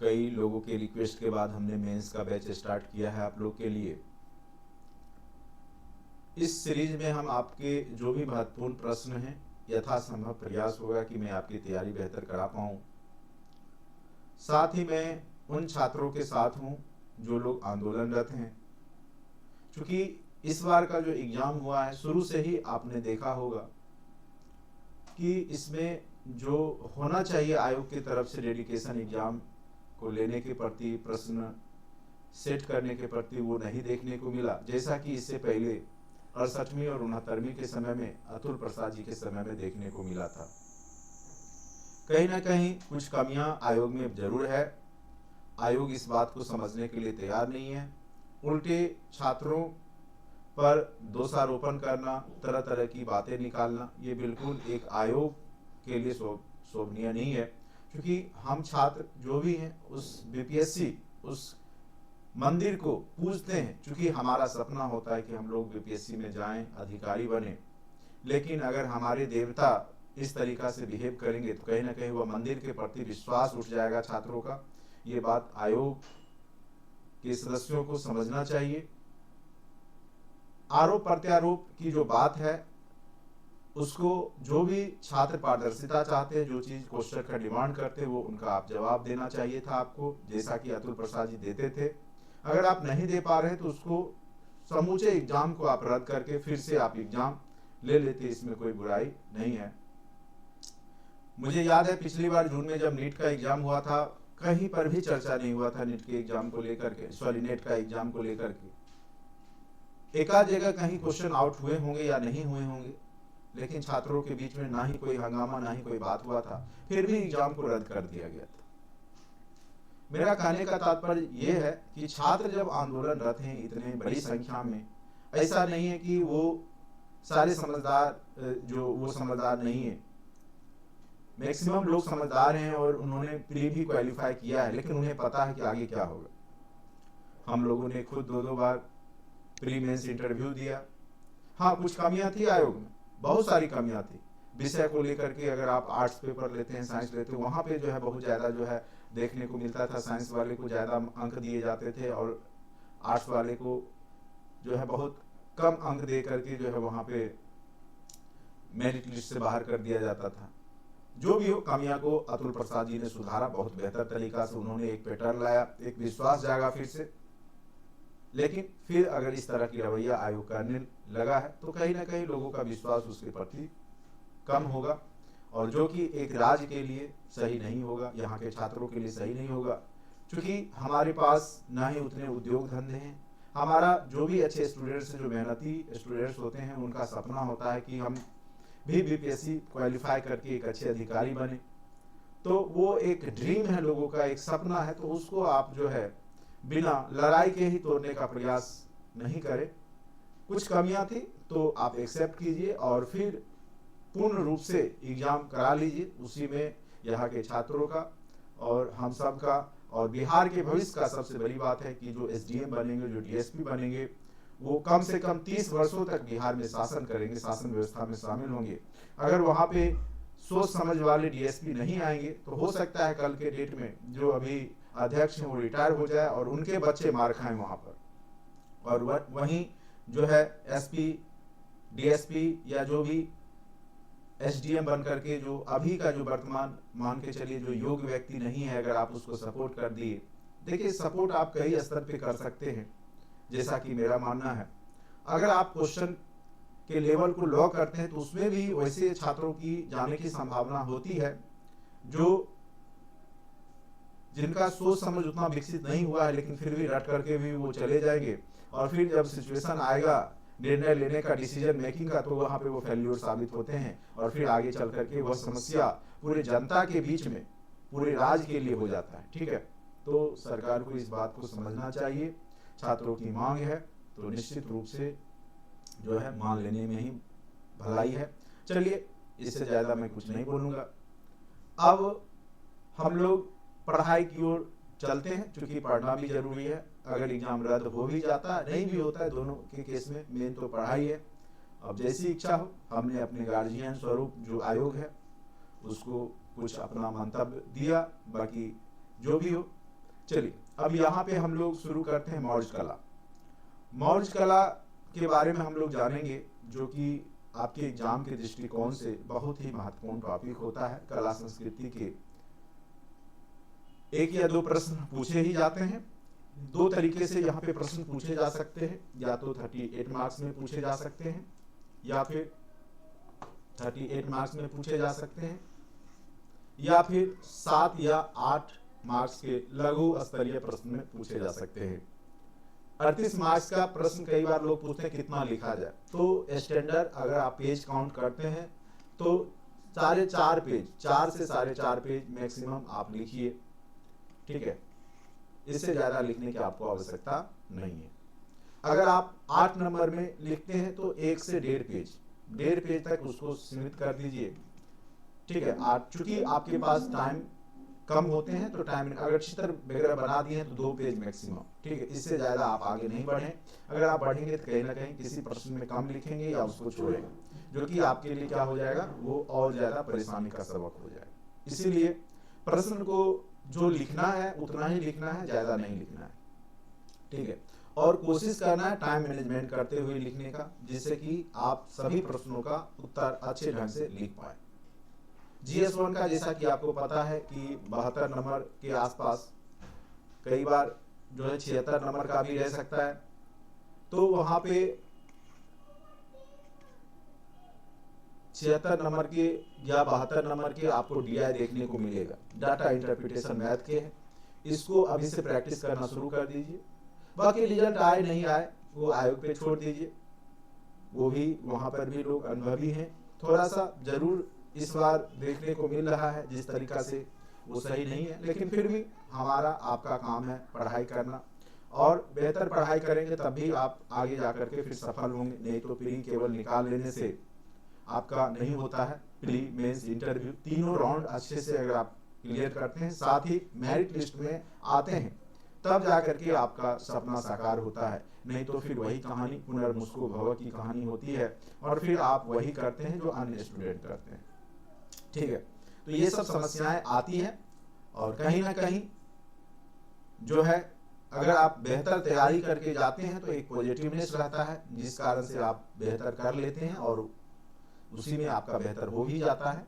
कई लोगों के रिक्वेस्ट के बाद हमने मेंस का बैच स्टार्ट किया है आप लोग के लिए। इस सीरीज में हम आपके जो भी महत्वपूर्ण प्रश्न हैं, यथासंभव प्रयास होगा कि मैं आपकी तैयारी बेहतर करा पाऊँ। साथ ही मैं उन छात्रों के साथ हूँ जो लोग आंदोलनरत हैं। क्योंकि इस बार का जो एग्जाम हुआ है, शुरू से ही आपने देखा होगा कि इसमें जो होना चाहिए आयोग की तरफ से डेडिकेशन एग्जाम को लेने के प्रति, प्रश्न सेट करने के प्रति, वो नहीं देखने को मिला। जैसा कि इससे पहले 68वीं और 69वीं के समय में अतुल प्रसाद जी के समय में देखने को मिला था। कहीं ना कहीं कुछ कमियां आयोग में जरूर है। आयोग इस बात को समझने के लिए तैयार नहीं है। उल्टे छात्रों पर दोषारोपण करना, तरह तरह की बातें निकालना, ये बिल्कुल एक आयोग के लिए शोभनीय नहीं है। क्योंकि हम छात्र जो भी हैं उस बीपीएससी, उस मंदिर को पूजते हैं। क्योंकि हमारा सपना होता है कि हम लोग बीपीएससी में जाएं, अधिकारी बने। लेकिन अगर हमारे देवता इस तरीका से बिहेव करेंगे तो कहीं ना कहीं वह मंदिर के प्रति विश्वास उठ जाएगा छात्रों का। ये बात आयोग के सदस्यों को समझना चाहिए। आरोप प्रत्यारोप की जो बात है, उसको जो भी छात्र पारदर्शिता चाहते हैं, जो चीज क्वेश्चन का डिमांड करते हैं, वो उनका आप जवाब देना चाहिए था आपको, जैसा कि अतुल प्रसाद जी देते थे। अगर आप नहीं दे पा रहे हैं तो उसको समूचे एग्जाम को आप रद्द करके फिर से आप एग्जाम ले लेते, इसमें कोई बुराई नहीं है। मुझे याद है पिछली बार जून में जब नीट का एग्जाम हुआ था, कहीं पर भी चर्चा नहीं हुआ था नीट के एग्जाम को लेकर के, सॉरी नेट का एग्जाम को लेकर के। एकाध जगह कहीं क्वेश्चन आउट हुए होंगे या नहीं हुए होंगे, लेकिन छात्रों के बीच में ना ही कोई हंगामा, ना ही कोई बात हुआ था, फिर भी एग्जाम को रद्द कर दिया गया था। मेरा कहने का तात्पर्य यह है कि छात्र जब आंदोलनरत हैं इतने बड़ी संख्या में, ऐसा नहीं है कि वो सारे समझदार, जो वो समझदार नहीं है। मैक्सिमम लोग समझदार हैं और उन्होंने प्री भी क्वालिफाई किया है, लेकिन उन्हें पता है कि आगे क्या होगा। हम लोगों ने खुद 2-2 बार प्री मेंस इंटरव्यू दिया। हाँ, कुछ कमियां थी आयोग में, बहुत सारी कमियां थी। विषय को लेकर के अगर आप आर्ट्स पेपर लेते हैं, साइंस लेते हैं, वहां पे जो है बहुत ज्यादा जो है देखने को मिलता था, साइंस वाले को ज्यादा अंक दिए जाते थे और आर्ट्स वाले को जो है बहुत कम अंक दे करके जो है वहां पे मेरिट लिस्ट से बाहर कर दिया जाता था। जो भी हो, कमियां को अतुल प्रसाद जी ने सुधारा बहुत बेहतर तरीका से। उन्होंने एक पैटर्न लाया, एक विश्वास जागा फिर से। लेकिन फिर अगर इस तरह की रवैया आयोग करने लगा है तो कहीं ना कहीं लोगों का विश्वास उसके प्रति कम होगा, और जो कि एक राज्य के लिए सही नहीं होगा, यहाँ के छात्रों के लिए सही नहीं होगा। क्योंकि हमारे पास ना ही उतने उद्योग धंधे हैं। हमारा जो भी अच्छे स्टूडेंट्स हैं, जो मेहनती स्टूडेंट्स होते हैं, उनका सपना होता है कि हम भी बीपीएससी क्वालिफाई करके एक अच्छे अधिकारी बने। तो वो एक ड्रीम है लोगों का, एक सपना है, तो उसको आप जो है बिना लड़ाई के ही तोड़ने का प्रयास नहीं करें। कुछ कमियां थी तो आप एक्सेप्ट कीजिए और फिर पूर्ण रूप से एग्जाम करा लीजिए। उसी में यहाँ के छात्रों का और हम सब का और बिहार के भविष्य का सबसे बड़ी बात है कि जो एसडीएम बनेंगे, जो डीएसपी बनेंगे, वो कम से कम 30 वर्षों तक बिहार में शासन करेंगे, शासन व्यवस्था में शामिल होंगे। अगर वहां पे सोच समझ वाले डीएसपी नहीं आएंगे तो हो सकता है कल के डेट में जो अभी अध्यक्ष हैं वो रिटायर हो जाए और उनके बच्चे मार खाएं वहां पर, और वहीं जो है एसपी, डीएसपी या जो भी एसडीएम बन करके जो अभी का जो वर्तमान मान के चलिए जो योग्य व्यक्ति नहीं है, अगर आप उसको सपोर्ट कर दिए, देखिए सपोर्ट आप कई स्तर पे कर सकते हैं, जैसा कि मेरा मानना है। अगर आप क्वेश्चन के लेवल को लॉ करते हैं तो उसमें भी वैसे छात्रों की जाने की संभावना होती है जो जिनका सोच समझ उतना विकसित नहीं हुआ है, लेकिन फिर भी रट करके भी वो चले जाएंगे और फिर जब सिचुएशन आएगा निर्णय लेने का, डिसीजन मेकिंग का, तो वहां पे वो फेल्यूर साबित होते हैं और फिर आगे चल करके वह समस्या पूरे जनता के बीच में, पूरे राज्य के लिए हो जाता है। ठीक है, तो सरकार को इस बात को समझना चाहिए। छात्रों की मांग है तो निश्चित रूप से जो है मान लेने में ही भलाई है। चलिए, इससे ज्यादा मैं कुछ नहीं बोलूंगा। अब हम लोग पढ़ाई की ओर चलते हैं, क्योंकि पढ़ना भी जरूरी है। अगर एग्जाम रद्द हो भी जाता है, नहीं भी होता है, दोनों के केस में मेन तो पढ़ाई है। अब जैसी इच्छा हो, हमने अपने गार्जियन स्वरूप जो आयोग है उसको कुछ अपना मंतव्य दिया। बाकी जो भी हो, चलिए अब यहाँ पे हम लोग शुरू करते हैं मौर्य कला। मौर्य कला के बारे में हम लोग जानेंगे, जो कि आपके एग्जाम के दृष्टिकोण से बहुत ही महत्वपूर्ण टॉपिक होता है। कला संस्कृति के एक या दो प्रश्न पूछे ही जाते हैं। दो तरीके से यहाँ पे प्रश्न पूछे जा सकते हैं, या तो 38 मार्क्स में पूछे जा सकते हैं, या फिर 38 मार्क्स में पूछे जा सकते हैं, या फिर 7 या 8 मार्क्स के लघु स्तरीय प्रश्न में पूछे जा सकते हैं। 38 मार्क्स का प्रश्न कई बार लोग पूछते हैं कितना लिखा जाए, तो स्टैंडर्ड अगर आप पेज काउंट करते हैं तो 4.5 पेज, 4 से 4.5 पेज मैक्सिमम आप लिखिए, ठीक है। इससे ज्यादा लिखने की आपको आवश्यकता नहीं है। अगर आप 8 नंबर में लिखते हैं तो 1 से 1.5 पेज तक उसको सीमित कर दीजिए, ठीक है। चूंकि आपके पास टाइम कम होते हैं तो टाइम, अगर चित्र वगैरह बना दिए हैं तो 2 पेज मैक्सिमम, ठीक है। इससे ज्यादा आप आगे नहीं बढ़ें। अगर आप बढ़ेंगे तो कहीं ना कहीं किसी प्रश्न में कम लिखेंगे या उसको छोड़ेंगे, जो कि आपके लिए क्या हो जाएगा, वो और ज्यादा परेशानी का सबक हो जाएगा। इसीलिए प्रश्न को जो लिखना है उतना ही लिखना है, ज्यादा नहीं लिखना है, ठीक है। और कोशिश करना है टाइम मैनेजमेंट करते हुए लिखने का, जिससे कि आप सभी प्रश्नों का उत्तर अच्छे ढंग से लिख पाए। GS1 का जैसा कि आपको पता है कि 72 नंबर के आसपास, कई बार जो है 76 नंबर का भी रह सकता है। तो वहां पे 76 नंबर के या 72 नंबर के आपको DI देखने को मिलेगा, डाटा इंटरप्रिटेशन मैथ के है। इसको अभी से प्रैक्टिस करना शुरू कर दीजिए। बाकी रिजल्ट आए नहीं आए वो आयोग पे छोड़ दीजिए, वो भी वहां पर भी लोग अनुभवी हैं। थोड़ा सा जरूर इस बार देखने को मिल रहा है जिस तरीका से, वो सही नहीं है, लेकिन फिर भी हमारा आपका काम है पढ़ाई करना, और बेहतर पढ़ाई करेंगे तभी आप आगे जाकर के फिर सफल होंगे। नहीं तो प्री केवल निकाल लेने से आपका नहीं होता है। प्री, मेंस, इंटरव्यू तीनों राउंड अच्छे से अगर आप क्लियर करते हैं, साथ ही मेरिट लिस्ट में आते हैं, तब जाकर के आपका सपना साकार होता है। नहीं तो फिर वही कहानी पुनर्मुस्को भव की कहानी होती है, और फिर आप वही करते हैं जो अन्य स्टूडेंट करते हैं, ठीक है। तो ये सब समस्याएं आती हैं, और कहीं ना कहीं जो है अगर आप बेहतर तैयारी करके जाते हैं तो एक पॉजिटिवनेस रहता है, जिस कारण से आप बेहतर कर लेते हैं और उसी में आपका बेहतर हो ही जाता है।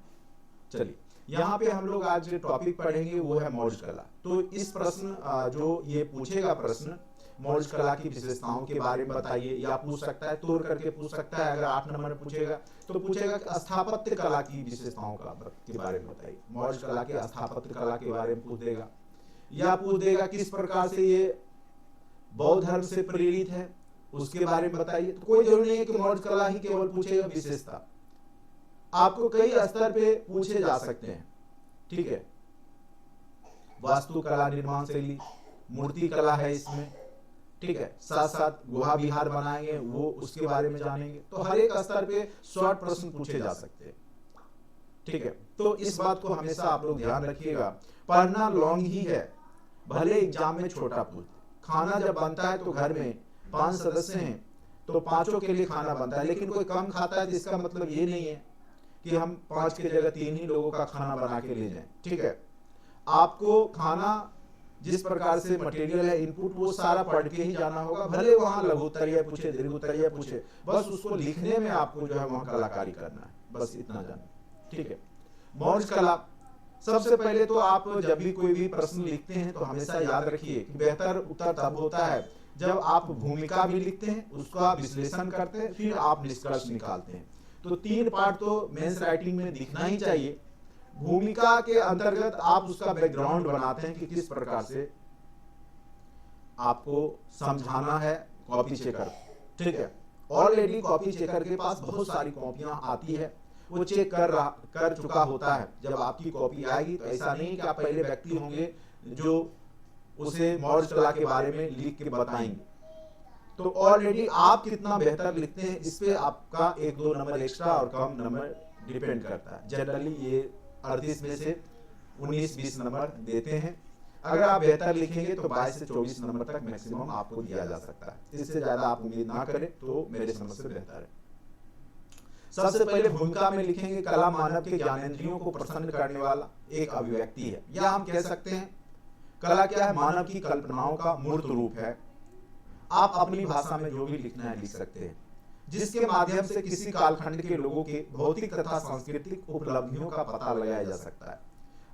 चलिए यहाँ पे हम लोग आज जो टॉपिक पढ़ेंगे वो है मौर्य कला। तो इस प्रश्न जो ये पूछेगा प्रश्न, मौर्य कला की विशेषताओं के बारे में बताइए, या पूछ सकता है तोड़ करके पूछ सकता है। अगर 8 नंबर में पूछेगा तो पूछेगा कि स्थापत्य कला की विशेषताओं के बारे में बताइए। मौर्य कला के स्थापत्य कला के बारे में पूछ देगा, या पूछ देगा किस प्रकार से ये बौद्ध धर्म से प्रेरित है, उसके बारे में बताइए। तो कोई जरूरी नहीं है कि मौर्य कला ही केवल पूछेगा विशेषता, आपको कई स्तर पे पूछे जा सकते हैं, ठीक है। वास्तुकला, निर्माण शैली, मूर्ति कला है इसमें, ठीक है। साथ साथ गुहा विहार बनाएंगे, वो उसके बारे में जानेंगे। तो हर एक स्तर पे शॉर्ट प्रश्न पूछे जा सकते हैं, ठीक है। तो इस बात को हमेशा आप लोग ध्यान रखिएगा। पढ़ना लॉन्ग ही है, भले एग्जाम में छोटा पूछते। खाना जब बनता है तो घर में 5 सदस्य हैं तो 5 के लिए खाना बनता है, लेकिन कोई कम खाता है तो इसका मतलब ये नहीं है कि हम 5 की जगह 3 ही लोगों का खाना बना के ले जाएं, ठीक है। आपको खाना जिस प्रकार से मटेरियल है, इनपुट, वो सारा पढ़ के ही जाना होगा। भले वहां लघुत्तरीय पूछे, दीर्घोत्तरीय पूछे, बस उसको लिखने में आपको जो है वहां कलाकारी करना है, बस इतना जाना, ठीक है। मौर्य कला, सबसे पहले तो आप जब भी कोई भी प्रश्न लिखते हैं तो हमेशा याद रखिए कि बेहतर उत्तर तब होता है जब आप भूमिका भी लिखते हैं, उसका विश्लेषण करते हैं, फिर आप निष्कर्ष निकालते हैं। तो 3 पार्ट तो मेंस राइटिंग में दिखना ही चाहिए। भूमिका के अंतर्गत आप उसका बैकग्राउंड बनाते हैं कि किस प्रकार से आपको समझाना है कॉपी चेकर, ठीक है। ऑलरेडी कॉपी चेकर के पास बहुत सारी कॉपियां आती है, वो चेक कर चुका होता है। जब आपकी कॉपी आएगी तो ऐसा नहीं कि आप पहले व्यक्ति होंगे जो उसे मौर्य कला के बारे में लिख के बताएंगे। तो ऑलरेडी आप कितना बेहतर लिखते हैं इस पे आपका 1-2 नंबर एक्स्ट्रा और कम नंबर डिपेंड करता है। जनरली ये 38 में से 19-20 नंबर देते हैं। अगर आप बेहतर लिखेंगे तो 22 से 24 नंबर तक मैक्सिमम आपको दिया जा सकता है। इससे ज्यादा आप उम्मीद ना करें तो मेरे समझ से बेहतर है। सबसे पहले भूमिका में लिखेंगे, कला मानव के ज्ञानेंद्रियों को प्रसन्न करने वाला एक अभिव्यक्ति है, या हम कह सकते हैं कला क्या है? मानव की कल्पनाओं का मूर्त रूप है। आप अपनी भाषा में जो भी लिखना है लिख सकते हैं, जिसके माध्यम से किसी कालखंड के लोगों के भौतिक तथा सांस्कृतिक उपलब्धियों का पता लगाया जा सकता है।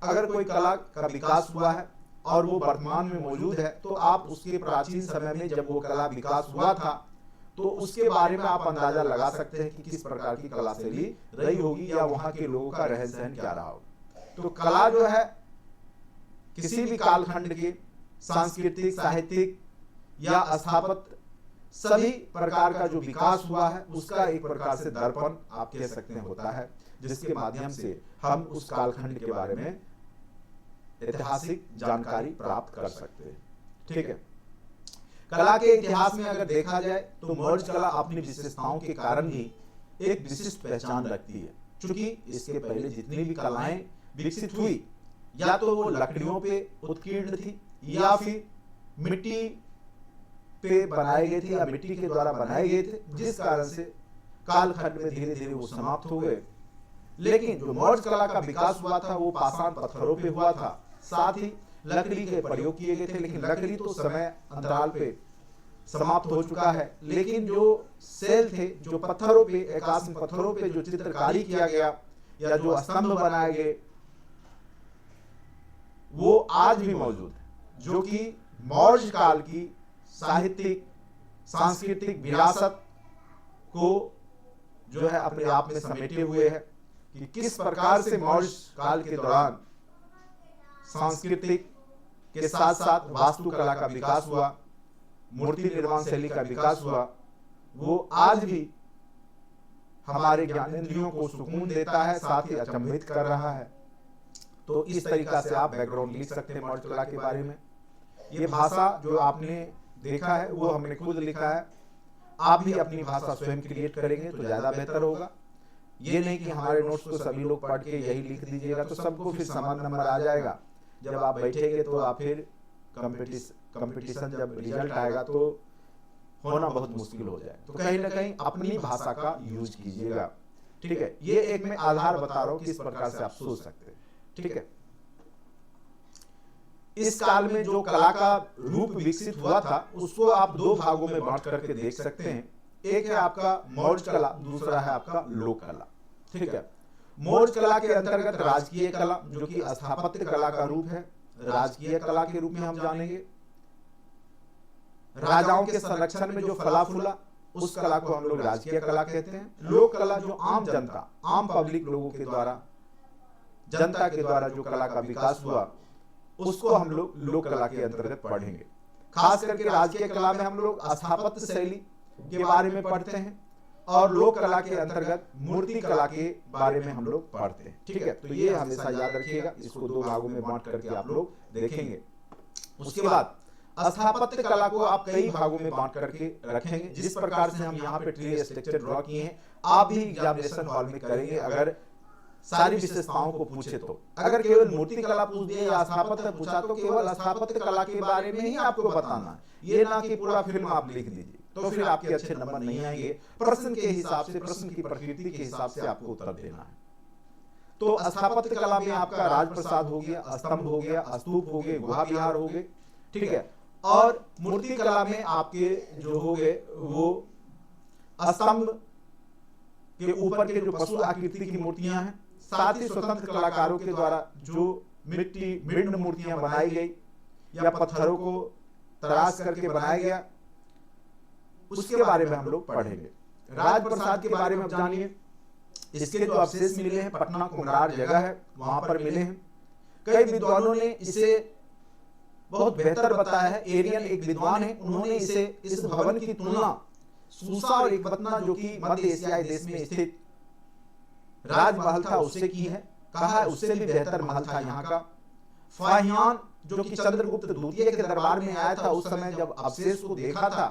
अगर कोई कला का विकास हुआ है और वो वर्तमान में मौजूद है, तो आप उसके प्राचीन समय में जब वो कला विकास हुआ था तो उसके बारे में आप अंदाजा लगा सकते हैं कि किस प्रकार की कला शैली रही होगी या वहां के लोगों का रहन सहन क्या रहा होगा। तो कला जो है किसी भी कालखंड के सांस्कृतिक, साहित्यिक या स्थापत्य सभी प्रकार का जो विकास हुआ है उसका एक प्रकार से दर्पण आप कह सकते हैं होता है, जिसके माध्यम से हम उस कालखंड के बारे में ऐतिहासिक जानकारी प्राप्त कर सकते हैं। ठीक है। कला के इतिहास में अगर देखा जाए तो मौर्य कला अपनी विशेषताओं के कारण ही एक विशिष्ट पहचान रखती है। चूंकि इसके पहले जितनी भी कलाएं विकसित हुई या तो वो लकड़ियों पे उत्कीर्ण थी या फिर मिट्टी पे बनाए गए थे या मिट्टी के द्वारा बनाए गए थे, जिस कारण से कालखंड में धीरे धीरे वो समाप्त हो गए। लेकिन जो मौर्य कला का विकास हुआ था वो पाषाण पत्थरों पे हुआ था, साथ ही लकड़ी के प्रयोग किए गए थे। लेकिन लकड़ी तो समय अंतराल पे समाप्त हो चुका है, लेकिन जो सेल थे, जो पत्थरों पे, एकात्म पत्थरों पे जो चित्रकारी किया गया या जो स्तंभ बनाए गए, वो आज भी मौजूद है, जो कि मौर्य काल की साहित्यिक सांस्कृतिक विरासत को जो है अपने आप में समेटे हुए है कि किस प्रकार से मौर्य काल के दौरान सांस्कृतिक के साथ साथ वास्तुकला का विकास हुआ, मूर्ति निर्माण शैली का विकास हुआ, वो आज भी हमारे ज्ञानेंद्रियों को सुकून देता है, साथ ही अचंभित कर रहा है। तो इस तरीका से आप बैकग्राउंड लिख सकते हैं मौर्य कला के बारे में। ये भाषा जो आपने देखा है वो हमने खुद लिखा है, आप भी अपनी भाषा स्वयं क्रिएट करेंगे तो ज्यादा बेहतर होगा। ये नहीं कि हमारे नोट्स को सभी लोग पढ़ के यही लिख दीजिएगा तो सबको फिर समान नंबर आ जाएगा। जब आप बैठेंगे तो आप फिर कंपटीशन जब रिजल्ट आएगा तो होना बहुत मुश्किल हो जाए। तो कहीं ना कहीं अपनी भाषा का यूज कीजिएगा। ठीक है, ये एक मैं आधार बता रहा हूं किस प्रकार से आप सोच सकते हैं। ठीक है, इस काल में जो कला का रूप विकसित हुआ था उसको आप दो भागों में बांट करके देख सकते हैं। एक है आपका मौर्य कला, दूसरा है आपका लोक कला। ठीक है, मौर्य कला के अंतर्गत राजकीय कला जो कि स्थापत्य कला का रूप है, राजकीय कला के रूप में हम जानेंगे। राजाओं के संरक्षण में जो फला फूला उस कला को हम लोग राजकीय कला कहते हैं। लोक कला जो आम जनता, आम पब्लिक लोगों के द्वारा, जनता के द्वारा जो कला का विकास हुआ उसको हम लोग लोक कला के अंतर्गत पढ़ेंगे। खास करके राजकीय कला में हम लोग स्थापत्य शैली के बारे में पढ़ते हैं और लोक कला के अंतर्गत मूर्ति कला के बारे में हम लोग पढ़ते हैं। ठीक है, तो ये हमेशा याद रखिएगा, इसको दो भागों में बांट करके आप लोग देखेंगे। उसके बाद स्थापत्य कला को आप कई भागों में बांट करके रखेंगे, जिस प्रकार से हम यहाँ पे ट्री स्ट्रक्चर ड्रॉ किए हैं आप भी एग्जामिनेशन हॉल में करेंगे। अगर सारी विशेषताओं को पूछे तो, अगर केवल मूर्ति कला पूछ दिए या स्थापत्य पूछा तो केवल स्थापत्य कला के बारे में ही आपको बताना है, ये ना कि पूरा फिल्म आप लिख दीजिए, तो फिर आपके अच्छे नंबर नहीं आएंगे। प्रश्न के हिसाब से, प्रश्न की प्रकृति के हिसाब से आपको उत्तर देना है। तो स्थापत्य कला में आपका राजप्रसाद हो गया, स्तंभ हो गया, स्तूप हो गए, गुहा विहार हो गए। ठीक है, और मूर्ति कला में आपके जो हो गए वो स्तंभ के ऊपर के जो पशु आकृति की मूर्तियां हैं, साथ ही स्वतंत्र कलाकारों के द्वारा जो मिट्टी मृण्ड मूर्तियां बनाई गई या पत्थरों को तराश करके बनाया गया, उसके बारे में हम लोग पढ़ेंगे। राजप्रसाद के बारे में जानिए, इसके जो अवशेष मिले हैं पटना कुम्हरार जगह है वहां पर मिले हैं। कई विद्वानों ने इसे बहुत बेहतर बताया है। एरियन एक विद्वान है, उन्होंने इसे इस भवन की तुलना सूसा और एकबतना जो कि मध्य एशियाई देश में स्थित राजमहल था उससे की है। कहा है उससे भी बेहतर महल था यहाँ का। फाहियान जो कि चंद्रगुप्त द्वितीय के दरबार में आया था, उस समय जब अवशेष को देखा था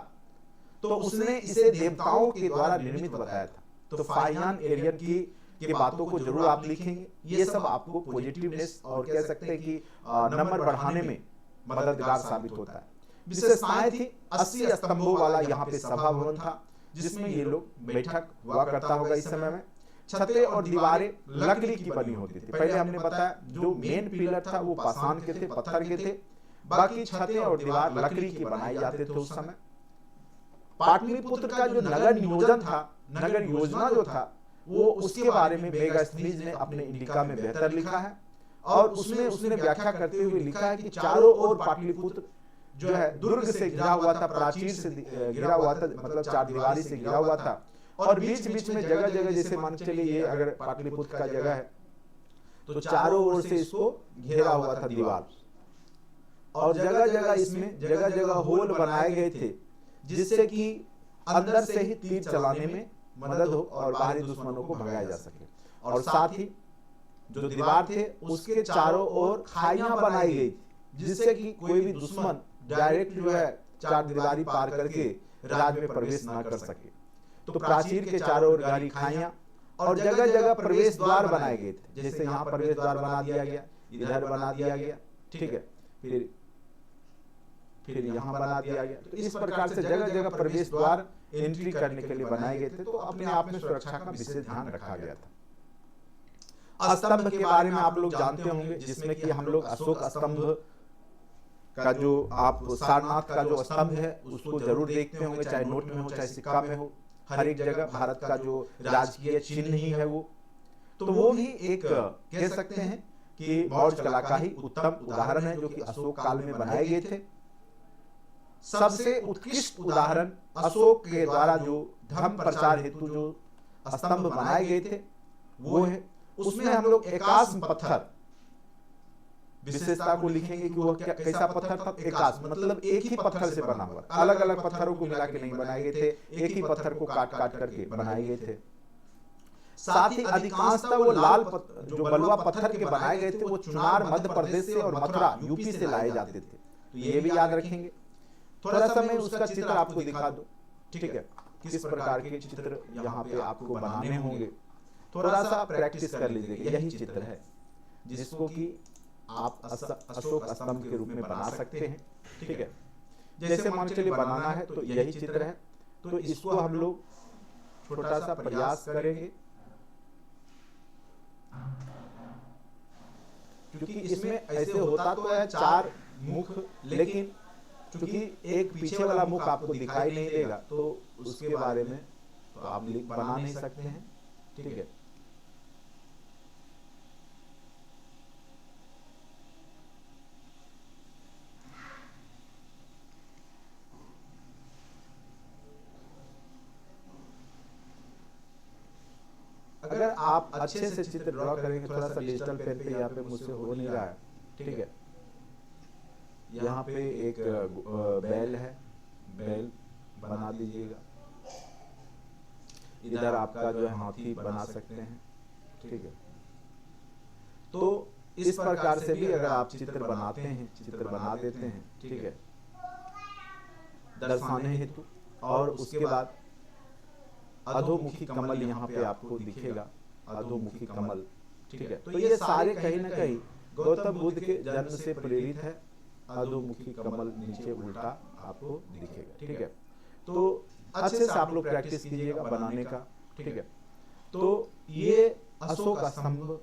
तो उसने इसे देवताओं के द्वारा निर्मित बताया था। तो फाहियान एरियन की बातों को जरूर आप लिखेंगे। ये सब आपको पॉजिटिवनेस और कह सकते हैं कि नंबर बढ़ाने में मददगार साबित होता है। विशेषताएं थी, 80 स्तंभों वाला यहाँ पे सभा भवन था जिसमें ये लोग बैठक हुआ करता होगा इस समय में। छतें और दीवारें लकड़ी की बनी होती थी। पहले हमने बताया जो मेन पिलर था वो पाषाण के थे, पत्थर के थे। बाकी छतें और दीवार लकड़ी की बनाई जाते थे उस समय। पाटलिपुत्र का जो नगर नियोजन था, नगर योजना जो था, वो उसके बारे में मेगास्थनीज ने अपने इंडिका में बेहतर लिखा है। और उसमें उसने व्याख्या करते हुए लिखा है कि चारों ओर पाटलिपुत्र जो है दुर्ग से घिरा हुआ था, प्राचीर से घिरा हुआ था, मतलब चार दीवारी से घिरा हुआ था। और बीच बीच में जगह जगह, जैसे मान के चलिए ये अगर पाटलिपुत्र का जगह है तो चारों ओर से इसको घेरा हुआ था दीवार, और जगह जगह इसमें जगह जगह होल बनाए गए थे जिससे कि अंदर से ही तीर चलाने में मदद हो और बाहरी दुश्मनों को भगाया जा सके। और साथ ही जो दीवार थे उसके चारों ओर खाइयां बनाई गई थी जिससे कि कोई भी दुश्मन डायरेक्ट जो है चार दीवारी पार करके राज में प्रवेश ना कर सके। तो प्राचीर के चारों ओर गहरी खाइयां और जगह जगह प्रवेश द्वार बनाए गए थे, जैसे यहाँ प्रवेश द्वार बना दिया गया, इधर बना दिया गया, ठीक है, फिर यहाँ बना दिया गया। तो इस प्रकार से जगह जगह प्रवेश द्वार एंट्री करने के लिए बनाए गए थे। तो अपने आप में सुरक्षा का विशेष ध्यान रखा गया था। स्तंभ के बारे में आप लोग जानते होंगे, जिसमें कि हम लोग अशोक स्तंभ का जो आप सारनाथ का जो स्तंभ है उसको जरूर देखते होंगे, चाहे नोट में हो चाहे सिक्का में हो, हर एक जगह भारत का जो राजकीय चिन्ह ही है वो। तो वो भी एक कह सकते हैं कि मौर्य कला का ही उत्तम उदाहरण है जो कि अशोक काल में बनाए गए थे। सबसे उत्कृष्ट उदाहरण अशोक के द्वारा जो धर्म प्रचार हेतु जो स्तंभ बनाए गए थे वो है। उसमें हम लोग एकास्म पत्थर विशेषता को लिखेंगे कि वह कैसा पत्थर था। एकास्म मतलब एक ही पत्थर से बना हुआ, अलग अलग पत्थरों को मिला के नहीं बनाए गए थे, एक ही पत्थर को काट काट करके बनाए गए थे। साथ ही अधिकांशतः वो लाल जो बलुआ पत्थर के बनाए गए थे वो चुनार मध्य प्रदेश से और मथुरा यूपी से लाए जाते थे। तो ये भी याद रखेंगे। थोड़ा सा मैं उसका चित्र आपको दिखा दूं, ठीक है, किस प्रकार के चित्र यहाँ पे आपको बनाने होंगे। थोड़ा सा प्रैक्टिस कर लीजिएगा। यही चित्र है जिसको कि आप अशोक स्तंभ के रूप में बना सकते हैं, ठीक है। जैसे मान के लिए बनाना है तो यही चित्र है। तो इसको हम लोग छोटा सा प्रयास करेंगे, क्योंकि इसमें ऐसे होता तो है चार मुख, लेकिन क्योंकि एक पीछे वाला मुख आपको दिखाई नहीं देगा तो उसके बारे में तो आप बना नहीं सकते हैं, ठीक है। अगर आप अच्छे से चित्र ड्रॉ करेंगे, थोड़ा सा डिजिटल पेन पे यहाँ पे मुझसे हो नहीं रहा है, ठीक है। यहाँ पे एक बैल है, बैल बना दीजिएगा। इधर आपका जो है हाथी बना सकते हैं, ठीक है। तो इस प्रकार से भी अगर आप चित्र बनाते हैं, चित्र बना देते हैं, ठीक है, दर्शाने हेतु। और उसके बाद अधोमुखी कमल यहाँ पे आपको दिखेगा, अधोमुखी कमल, ठीक है। तो ये सारे कहीं ना कहीं गौतम बुद्ध के जन्म से प्रेरित है। अधोमुखी कमल नीचे उल्टा आपको दिखेगा, ठीक है। तो अच्छे से आप लोग प्रैक्टिस कीजिएगा बनाने का, ठीक है। तो ये अशोक स्तंभ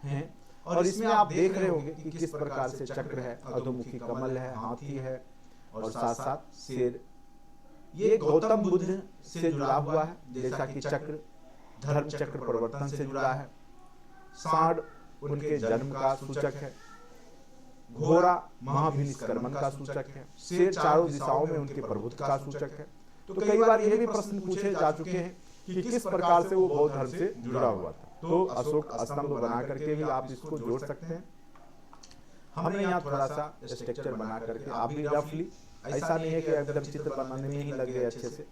हैं और इसमें आप देख रहे होंगे कि किस प्रकार से चक्र है, अधोमुखी कमल है, हाथी है और साथ साथ शेर। ये गौतम बुद्ध से जुड़ा हुआ है, जैसा कि चक्र धर्म चक्र परिवर्तन से जुड़ा है, सांड उनके जन्म का सूचक है, घोड़ा महाभिनिष्क्रमण का सूचक है, शेर चारों दिशाओं में उनके प्रभुत्व का सूचक है। तो कई बार ये भी प्रश्न पूछे जा चुके हैं कि किस प्रकार से वो बौद्ध धर्म से जुड़ा हुआ था। तो अशोक स्तंभ बना करके भी आप इसको जोड़ सकते हैं। हमने यहाँ थोड़ा सा स्ट्रक्चर बना करके, आप भी रफली, ऐसा नहीं है कि एकदम चित्र बनाने में ही लग गए अच्छे से,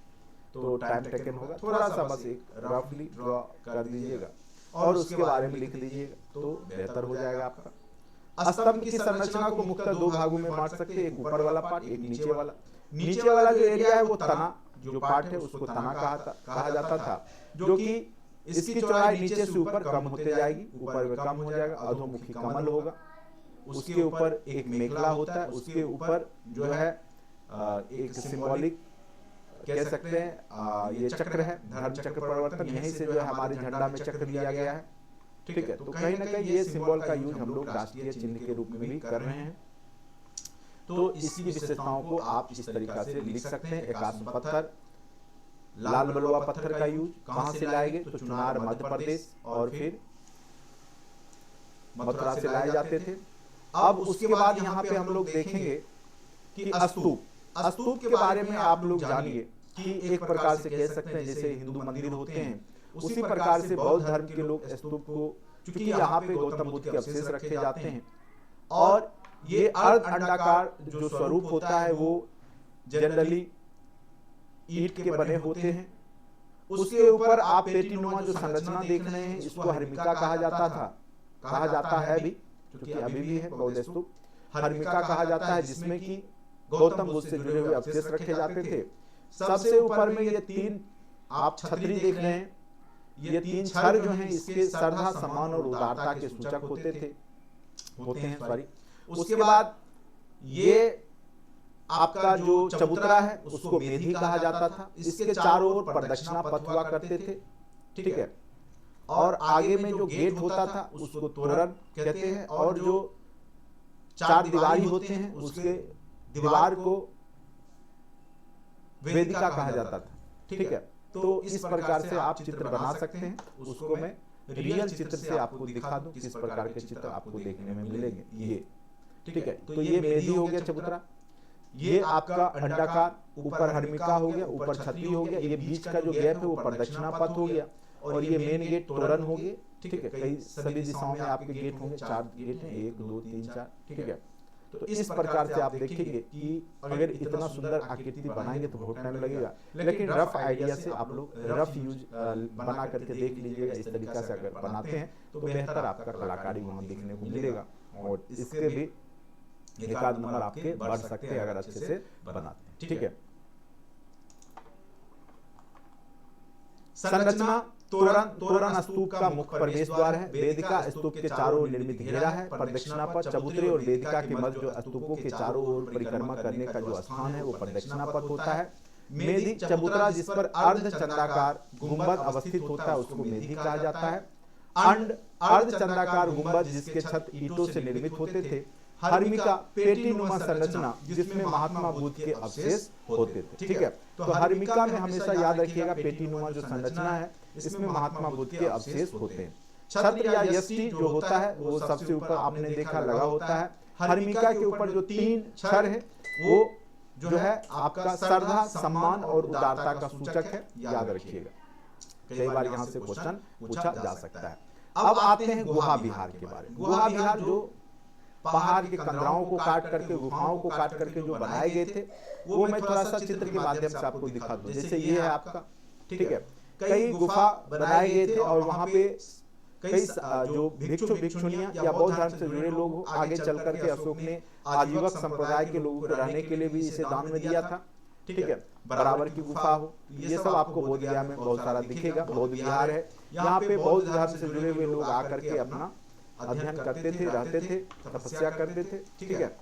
तो टाइम टेकन होगा। थोड़ा सा बस एक रफली ड्रॉ कर दीजिएगा और उसके बारे में लिख दीजिएगा तो बेहतर हो जाएगा आपका। स्तंभ की संरचना को मुख्यतः दो भागों में बांट सकते हैं, एक ऊपर वाला पार्ट, एक नीचे वाला। नीचे वाला जो एरिया है वो तना जो पार्ट है उसको तना कहा जाता था, जो कि इसकी चौड़ाई नीचे से ऊपर कम होते जाएगी, ऊपर में कम हो जाएगा। अधोमुखी कमल होगा, उसके ऊपर एक मेखला होता है, उसके ऊपर जो है एक सिंबॉलिक कह सकते हैं ये चक्र है, धर्म चक्र परिवर्तन। यहीं से जो है हमारे झंडा में चक्र दिया गया है, ठीक है। तो कहीं ना कहीं ये सिंबल का यूज हम लोग राष्ट्रीय चिन्ह के रूप में भी कर रहे हैं। तो इसकी विशेषताओं को आप इस तरीका से लिख सकते हैं। एकात्म पत्थर, लाल बलुआ पत्थर का यूज कहां से लाएंगे, तो चुनार मध्य प्रदेश और फिर मथुरा से लाए जाते थे। अब उसके बाद यहाँ पे हम लोग देखेंगे कि स्तूप, स्तूप के बारे में आप लोग जानिए कि एक प्रकार से कह सकते हैं जैसे हिंदू मंदिर होते हैं, उसी प्रकार से बौद्ध धर्म के लोग स्तूप को, चूंकि यहाँ पे गौतम बुद्ध के अवशेष रखे जाते हैं और ये अर्ध अंडाकार जो स्वरूप होता है वो जनरली ईंट के बने होते हैं। उसके ऊपर आप पेटीनुमा जो संरचना देख रहे हैं इसको हर्मिका कहा जाता था, कहा जाता है भी, क्योंकि अभी भी है बौद्ध स्तूप हर्मिका कहा जाता है, जिसमें कि गौतम बुद्ध से जुड़े हुए अवशेष रखे जाते थे। सबसे ऊपर में ये तीन आप छतरी देख रहे हैं, ये तीन छर जो हैं इसके श्रद्धा, सम्मान और उदारता के सूचक होते हैं सॉरी। उसके बाद ये आपका जो चबूतरा है उसको मेधी कहा जाता था, इसके चारों ओर प्रदक्षिणा पथ हुआ करते थे, ठीक है। और आगे में जो गेट होता था उसको तोरण कहते हैं, और जो चार दीवारी होते हैं उसके दीवार को वेदिका कहा जाता था, ठीक है। तो इस प्रकार से आप चित्र बना सकते हैं। उसको मैं रियल चित्र से आपको दिखा दूं किस प्रकार के चित्र आपको देखने में मिलेंगे, ये ठीक है। तो ये मेधी हो गया चबूतरा, ये आपका अंडाकार, ऊपर हर्मिका हो गया, ऊपर छतरी हो गया, ये बीच का जो गैप है वो प्रदक्षिणा पथ हो गया, और ये मेन गेट तोरण हो गए, ठीक है। कई सभी दिशाओं में आपके गेट होंगे, 4 गेट हैं, 1 2 3 4, ठीक है। तो इस प्रकार से आप देखेंगे कि अगर इतना सुंदर आकृति बनाएंगे तो बहुत टाइम लगेगा, लेकिन रफ आइडिया से आप लोग रफ यूज बना करके देख लीजिएगा। इस तरीका से अगर बनाते हैं तो बेहतर आपका कलाकारी वहां देखने को मिलेगा, और इसके भी एक आध नंबर आपके बढ़ सकते हैं अगर अच्छे से बनाते हैं, ठीक है। संरचना, तोरण स्तूप का मुख्य प्रवेश द्वार है, वेदिका स्तूप के चारों ओर निर्मित घेरा है, प्रदक्षिणा पथ, चबूतरे और वेदिका के मध्य जो स्तूपों के चारों ओर परिक्रमा करने का जो स्थान है वो प्रदक्षिणा पथ होता है। मेधी, चबूतरा जिस पर अर्ध चंद्राकार गुंबद अवस्थित होता है उसको मेधी कहा जाता है। अंड, अर्ध चंद्राकार गुंबद जिसके छत ईंटों से निर्मित होते थे। हर्मिका, पेटीनुमा संरचना जिसमें महात्मा बुद्ध के अवशेष होते थे, ठीक है। तो हर्मिका में हमेशा याद रखिएगा पेटीनुमा जो संरचना है इसमें महात्मा बुद्ध के अवशेष होते हैं। छत्र या यष्टि जो होता है वो सबसे ऊपर आपने देखा लगा होता है। हर्मिका के ऊपर जो 3 छर है वो जो है आपका श्रद्धा, सम्मान और उदारता का सूचक है, याद रखिएगा। कई बार यहाँ से क्वेश्चन पूछा जा सकता है। अब आते हैं गुहा विहार के बारे में। गुहा विहार जो पहाड़ के कंदराओं को काट करके, गुफाओं को काट करके जो बनाए गए थे वो मैं थोड़ा सा चित्र के माध्यम से आपको दिखा दूं। जैसे ये है आपका, ठीक है, कई गुफा बनाए गए थे और वहां पे कई जो भिक्षु भिक्षुनियां या बौद्ध धर्म से जुड़े लोग हो, आगे चल करके अशोक ने आजीवक संप्रदाय के लोगों को रहने के लिए भी इसे दान में दिया था, ठीक है। बराबर की गुफा हो, ये सब आपको बोध गया में बहुत सारा दिखेगा। बौद्ध विहार है, यहाँ पे बौद्ध धर्म से जुड़े हुए लोग आकर के अपना अध्ययन करते थे, रहते थे, तपस्या करते थे, ठीक है।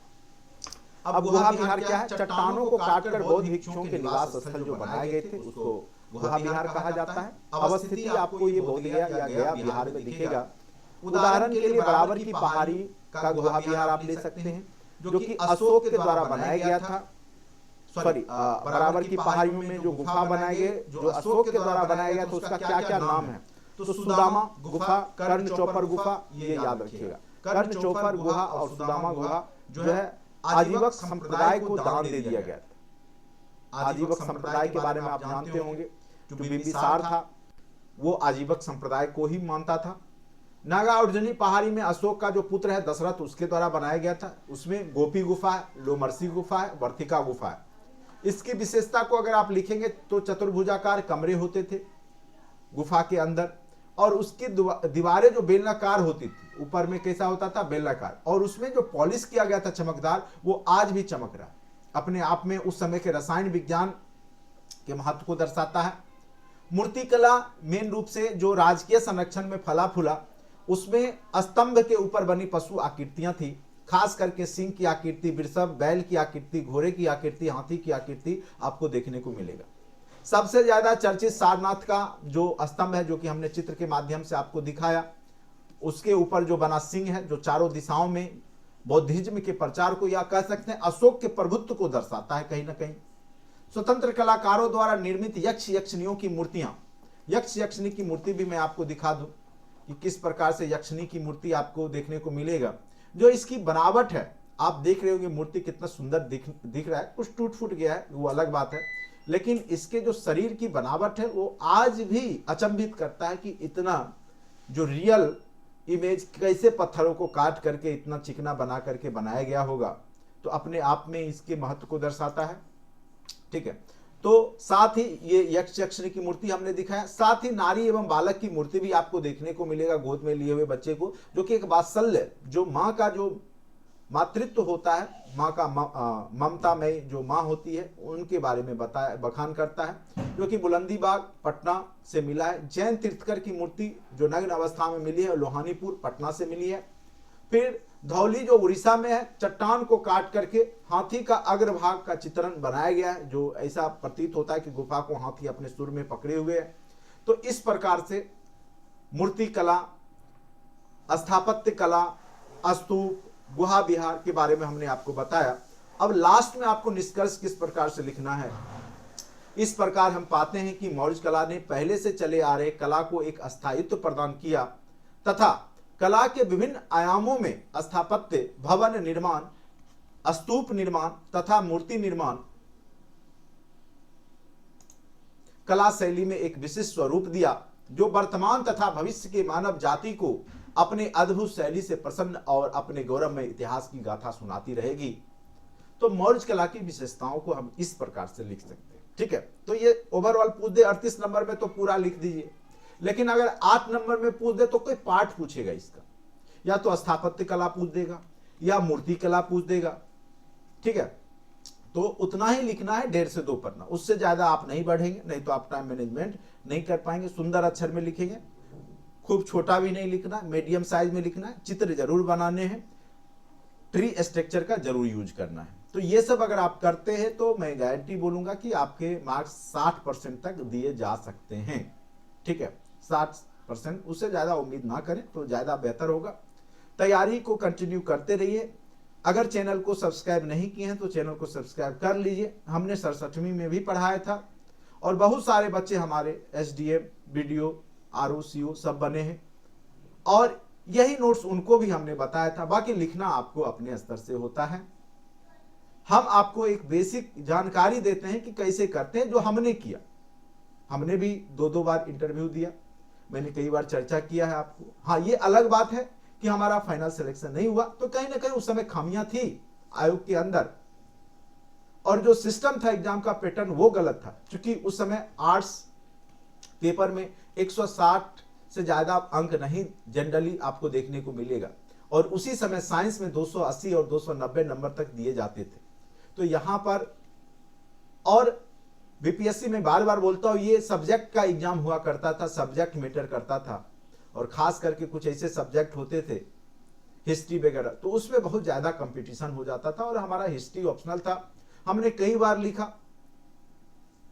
अब गुहा विहार क्या है? चट्टानों को काटकर बौद्ध भिक्षुओं के निवास स्थल जो बनाए गए थे उसको गुहा विहार कहा जाता है। अवस्थिति आपको ये बोध गया या गया बिहार में दिखेगा। उदाहरण के लिए बराबर की पहाड़ी का गुहा विहार आप ले सकते हैं, जो कि अशोक के द्वारा बनाया गया था। सॉरी, बराबर की पहाड़ियों में जो गुफा बनाए गए, जो अशोक के द्वारा बनाया गया था, उसका क्या क्या नाम है? तो सुदामा गुफा, कर्ण चौपर गुफा, ये याद रखिएगा। कर्ण चौपर गुहा और सुदामा गुहा जो है आजीवक संप्रदाय को दान दे दिया गया था। आजीवक संप्रदाय के बारे में आप जानते होंगे, जो बिंबिसार था वो आजीवक संप्रदाय को ही मानता था। नागार्जुनी पहाड़ी में अशोक का जो पुत्र है दशरथ, उसके द्वारा बनाया गया था। उसमें गोपी गुफा है, लोमर्सी गुफा है, वर्तिका गुफा है। इसकी विशेषता को अगर आप लिखेंगे तो चतुर्भुजाकार कमरे होते थे गुफा के अंदर, और उसकी दीवारें जो बेलनाकार होती थी, ऊपर में कैसा होता था? बेलनाकार, और उसमें जो पॉलिश किया गया था चमकदार, वो आज भी चमक रहा है। अपने आप में उस समय के रसायन विज्ञान के महत्व को दर्शाता है। मूर्तिकला मेन रूप से जो राजकीय संरक्षण में फला फूला, उसमें स्तंभ के ऊपर बनी पशु आकृतियां थी, खास करके सिंह की आकृति, वृषभ, बैल की आकृति, घोड़े की आकृति, हाथी की आकृति आपको देखने को मिलेगा। सबसे ज्यादा चर्चित सारनाथ का जो स्तंभ है, जो कि हमने चित्र के माध्यम से आपको दिखाया, उसके ऊपर जो बना सिंह है, जो चारों दिशाओं में बौद्धिज्म के प्रचार को, या कह सकते हैं अशोक के प्रभुत्व को दर्शाता है कहीं ना कहीं। स्वतंत्र कलाकारों द्वारा निर्मित यक्ष यक्षिणियों की मूर्तियां, यक्ष यक्षिणी की मूर्ति भी मैं आपको दिखा दूं कि किस प्रकार से यक्षिणी की मूर्ति आपको देखने को मिलेगा। जो इसकी बनावट है आप देख रहे होंगे, मूर्ति कितना सुंदर दिख रहा है। कुछ टूट फूट गया है वो अलग बात है, लेकिन इसके जो शरीर की बनावट है वो आज भी अचंभित करता है कि इतना जो रियल इमेज कैसे पत्थरों को काट करके इतना चिकना बना करके बनाया गया होगा। तो अपने आप में इसके महत्व को दर्शाता है। ठीक है, तो साथ ही ये यक्ष यक्षिणी की मूर्ति हमने दिखाया, साथ ही नारी एवं बालक की मूर्ति भी आपको देखने को मिलेगा, गोद में लिए हुए बच्चे को, जो कि एक वात्सल्य, जो माँ का जो मातृत्व होता है, माँ का ममता में जो माँ होती है उनके बारे में बताया, बखान करता है, जो कि बुलंदीबाग पटना से मिला है। जैन तीर्थकर की मूर्ति जो नग्न अवस्था में मिली है लोहानीपुर पटना से मिली है। फिर धौली जो उड़ीसा में है, चट्टान को काट करके हाथी का अग्रभाग का चित्रण बनाया गया है, जो ऐसा प्रतीत होता है कि गुफा को हाथी अपने सुर में पकड़े हुए है। तो इस प्रकार से मूर्ति कला, स्थापत्य कला, स्तूप, गुहा विहार के बारे में हमने आपको बताया। अब लास्ट में आपको निष्कर्ष किस प्रकार से लिखना है। इस प्रकार हम पाते हैं कि मौर्य कला ने पहले से चले आ रहे कला को एक स्थायित्व प्रदान किया तथा कला के विभिन्न आयामों में स्थापत्य, भवन निर्माण, स्तूप निर्माण तथा मूर्ति निर्माण कला शैली में एक विशिष्ट स्वरूप दिया, जो वर्तमान तथा भविष्य के मानव जाति को अपने अद्भुत शैली से प्रसन्न और अपने गौरवमय इतिहास की गाथा सुनाती रहेगी। तो मौर्य कला की विशेषताओं को हम इस प्रकार से लिख सकते हैं। ठीक है, तो ये ओवरऑल पूछ दे 38 नंबर में तो पूरा लिख दीजिए, लेकिन अगर 8 नंबर में पूछ दे तो कोई पार्ट पूछेगा इसका, या तो स्थापत्य कला पूछ देगा या मूर्ति कला पूछ देगा। ठीक है, तो उतना ही लिखना है, 1.5 से 2 पन्ना, उससे ज्यादा आप नहीं बढ़ेंगे, नहीं तो आप टाइम मैनेजमेंट नहीं कर पाएंगे। सुंदर अक्षर में लिखेंगे, खूब छोटा भी नहीं लिखना, मीडियम साइज में लिखना है, चित्र जरूर बनाने हैं, ट्री स्ट्रक्चर का जरूर यूज करना है। तो ये सब अगर आप करते हैं तो मैं गारंटी बोलूंगा कि आपके मार्क्स 60% तक दिए जा सकते हैं। ठीक है, 60%, उससे ज्यादा उम्मीद ना करें तो ज्यादा बेहतर होगा। तैयारी को कंटिन्यू करते रहिए। अगर चैनल को सब्सक्राइब नहीं किए हैं तो चैनल को सब्सक्राइब कर लीजिए। हमने 67वीं में भी पढ़ाया था और बहुत सारे बच्चे हमारे SDM, BDO, RO, CO सब बने हैं, और यही नोट्स उनको भी हमने बताया था। बाकी लिखना आपको अपने स्तर से होता है। हम आपको एक बेसिक जानकारी देते हैं कि कैसे करते हैं, जो हमने किया। हमने भी 2-2 बार इंटरव्यू दिया, मैंने कई बार चर्चा किया है आपको। हाँ, ये अलग बात है कि हमारा फाइनल सिलेक्शन नहीं हुआ, तो कहीं ना कहीं उस समय खामियां थी आयोग के अंदर, और जो सिस्टम था एग्जाम का पैटर्न वो गलत था, क्योंकि उस समय आर्ट्स पेपर में 160 से ज्यादा अंक नहीं जनरली आपको देखने को मिलेगा, और उसी समय साइंस में 280 और 290 नंबर तक दिए जाते थे। तो यहां पर, और बीपीएससी में बार बार बोलता हूं, ये सब्जेक्ट का एग्जाम हुआ करता था, सब्जेक्ट मैटर करता था, और खास करके कुछ ऐसे सब्जेक्ट होते थे हिस्ट्री वगैरह, तो उसमें बहुत ज्यादा कंपटीशन हो जाता था, और हमारा हिस्ट्री ऑप्शनल था। हमने कई बार लिखा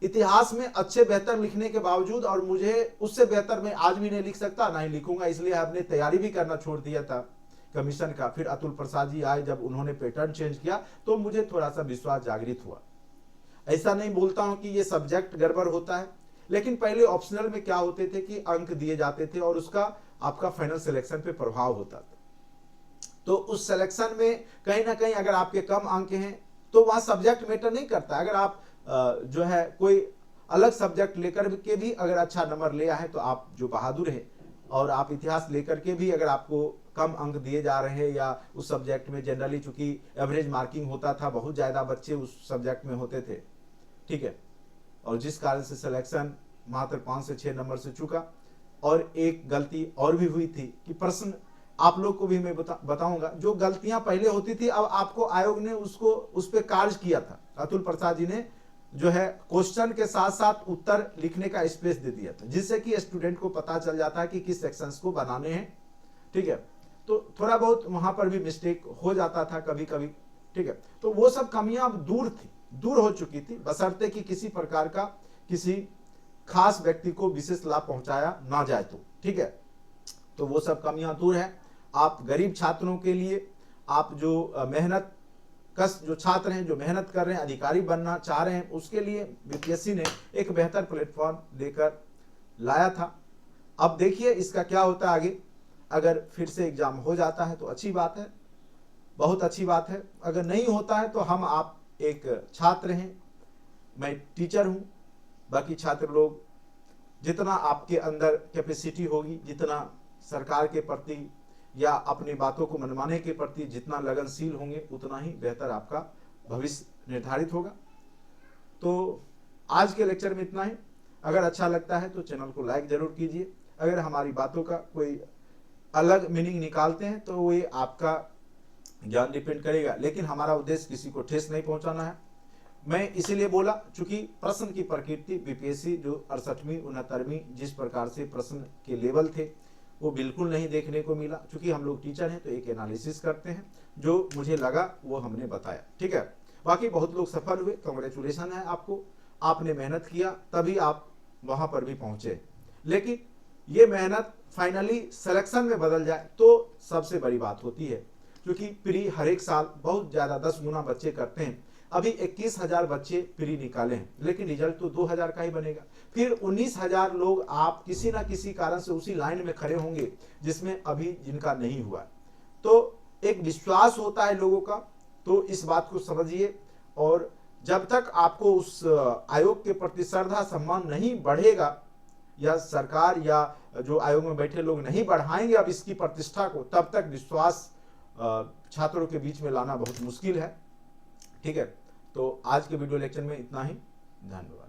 इतिहास में अच्छे बेहतर लिखने के बावजूद, और मुझे उससे बेहतर मैं आज भी नहीं लिख सकता, ना ही लिखूंगा, इसलिए हमने तैयारी भी करना छोड़ दिया था कमीशन का। फिर अतुल प्रसाद जी आए, जब उन्होंने पैटर्न चेंज किया तो मुझे थोड़ा सा विश्वास जागृत हुआ। ऐसा नहीं बोलता हूं कि ये सब्जेक्ट गड़बड़ होता है, लेकिन पहले ऑप्शनल में क्या होते थे कि अंक दिए जाते थे और उसका आपका फाइनल सिलेक्शन पे प्रभाव होता था। तो उस सिलेक्शन में कहीं ना कहीं अगर आपके कम अंक हैं तो वहां सब्जेक्ट मैटर नहीं करता। अगर आप जो है कोई अलग सब्जेक्ट लेकर के भी अगर अच्छा नंबर ले आए तो आप जो बहादुर है, और आप इतिहास लेकर के भी अगर आपको कम अंक दिए जा रहे हैं, या उस सब्जेक्ट में जनरली चूंकि एवरेज मार्किंग होता था, बहुत ज्यादा बच्चे उस सब्जेक्ट में होते थे। ठीक है, और जिस कारण से सिलेक्शन मात्र 5 से 6 नंबर से चुका। और एक गलती और भी हुई थी कि प्रश्न आप लोग को भी मैं बताऊंगा, जो गलतियां पहले होती थी अब आपको आयोग ने उसको उस पर कार्य किया था। अतुल प्रसाद जी ने जो है क्वेश्चन के साथ साथ उत्तर लिखने का स्पेस दे दिया था, जिससे कि स्टूडेंट को पता चल जाता है कि किस सेक्शंस को बनाने हैं। ठीक है, तो थोड़ा बहुत वहां पर भी मिस्टेक हो जाता था कभी कभी। ठीक है, तो वो सब कमियां अब दूर हो चुकी थी, बशर्ते कि किसी प्रकार का किसी खास व्यक्ति को विशेष लाभ पहुंचाया ना जाए तो। ठीक है, तो वो सब कमियां दूर है। आप गरीब छात्रों के लिए आप जो मेहनत कस जो छात्र हैं, जो मेहनत कर रहे हैं, अधिकारी बनना चाह रहे हैं, उसके लिए बीपीएससी ने एक बेहतर प्लेटफॉर्म लेकर लाया था। अब देखिए इसका क्या होता है आगे। अगर फिर से एग्जाम हो जाता है तो अच्छी बात है, बहुत अच्छी बात है। अगर नहीं होता है तो हम आप एक छात्र हैं, मैं टीचर हूं, बाकी छात्र लोग जितना आपके अंदर कैपेसिटी होगी, जितना सरकार के प्रति या अपनी बातों को मनवाने के प्रति जितना लगनशील होंगे, उतना ही बेहतर आपका भविष्य निर्धारित होगा। तो आज के लेक्चर में इतना ही। अगर अच्छा लगता है तो चैनल को लाइक जरूर कीजिए। अगर हमारी बातों का कोई अलग मीनिंग निकालते हैं तो ये आपका ज्ञान डिपेंड करेगा, लेकिन हमारा उद्देश्य किसी को ठेस नहीं पहुंचाना है। मैं इसीलिए बोला चूंकि प्रश्न की प्रकृति बीपीएससी जो 68वीं 69वीं जिस प्रकार से प्रश्न के लेवल थे वो बिल्कुल नहीं देखने को मिला। चूंकि हम लोग टीचर हैं तो एक एनालिसिस करते हैं, जो मुझे लगा वो हमने बताया, ठीक है। बाकी बहुत लोग सफल हुए, कांग्रेचुलेशन है आपको, आपने मेहनत किया तभी आप वहां पर भी पहुंचे। लेकिन ये मेहनत फाइनली सिलेक्शन में बदल जाए तो सबसे बड़ी बात होती है, क्योंकि प्री हर एक साल बहुत ज्यादा 10 गुना बच्चे करते हैं। अभी 21,000 बच्चे प्री निकाले हैं, लेकिन रिजल्ट तो 2,000 का ही बनेगा। फिर 19,000 लोग आप किसी ना किसी कारण से उसी लाइन में खड़े होंगे जिसमें अभी जिनका नहीं हुआ। तो एक विश्वास होता है लोगों का, तो इस बात को समझिए। और जब तक आपको उस आयोग के प्रति श्रद्धा सम्मान नहीं बढ़ेगा, या सरकार या जो आयोग में बैठे लोग नहीं बढ़ाएंगे अब इसकी प्रतिष्ठा को, तब तक विश्वास छात्रों के बीच में लाना बहुत मुश्किल है, ठीक है। तो आज के वीडियो लेक्चर में इतना ही, धन्यवाद।